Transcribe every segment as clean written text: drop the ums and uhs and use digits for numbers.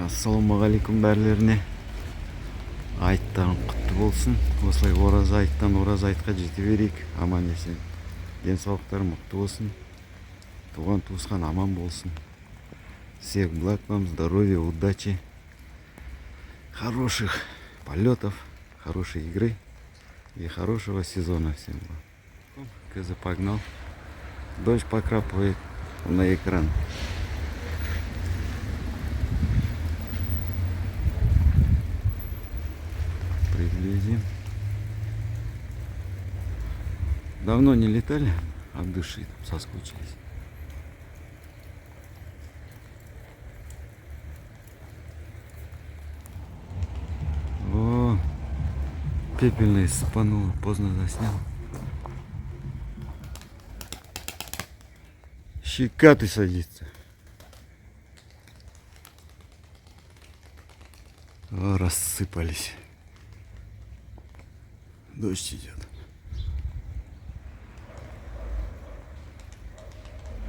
Ассалаумағалейкум бәрлеріне. Айттарың құтты болсын. Осылай ораза айттан ораза айтқа жете берейік. Аман есен. Денсаулықтар мықты болсын. Туған туысқан аман болсын. Всех благ вам, здоровья, удачи. Хороших полетов, хорошей игры и хорошего сезона всем. КЗ погнал. Дождь покрапывает на экран. Приблизим. Давно не летали от души, соскучились. О, пепельный сыпануло, поздно заснял. Щекаты садится. О, рассыпались. Дождь идет.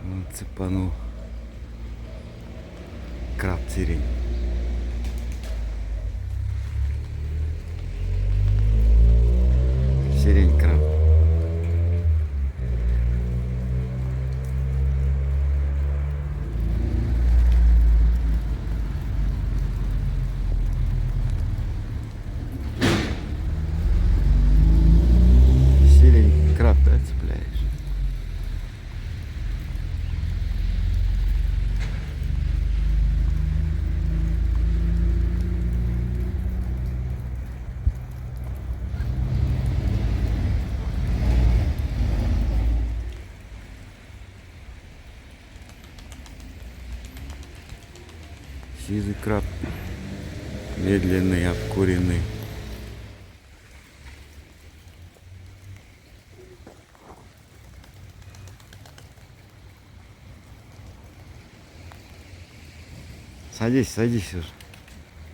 Вот цепанул краб сирень. Сирень краб. Сирень краб, да, цепляешь? Сизый краб, медленный, обкуренный. Садись, садись уже.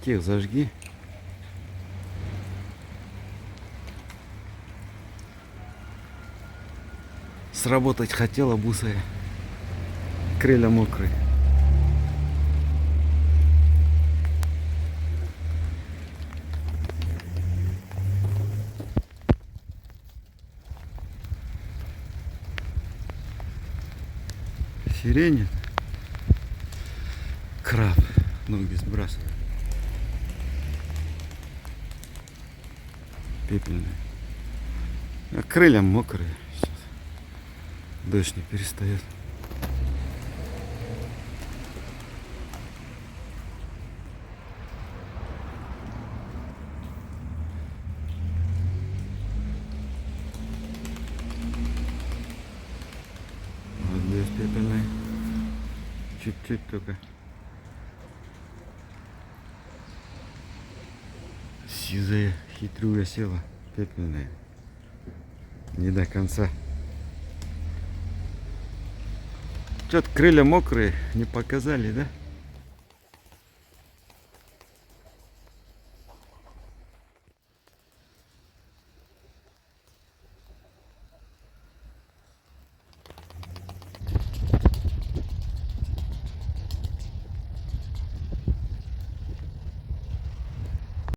Тех зажги. Сработать хотела, бусая. Крылья мокрые. Сирень. Краб. Ноги сбрасывает. Пепельный. А крылья мокрые. Сейчас. Дождь не перестает. Вот здесь пепельный. Чуть-чуть только. Сизая, хитрюга села, пепельная. Не до конца. Что-то крылья мокрые, не показали, да?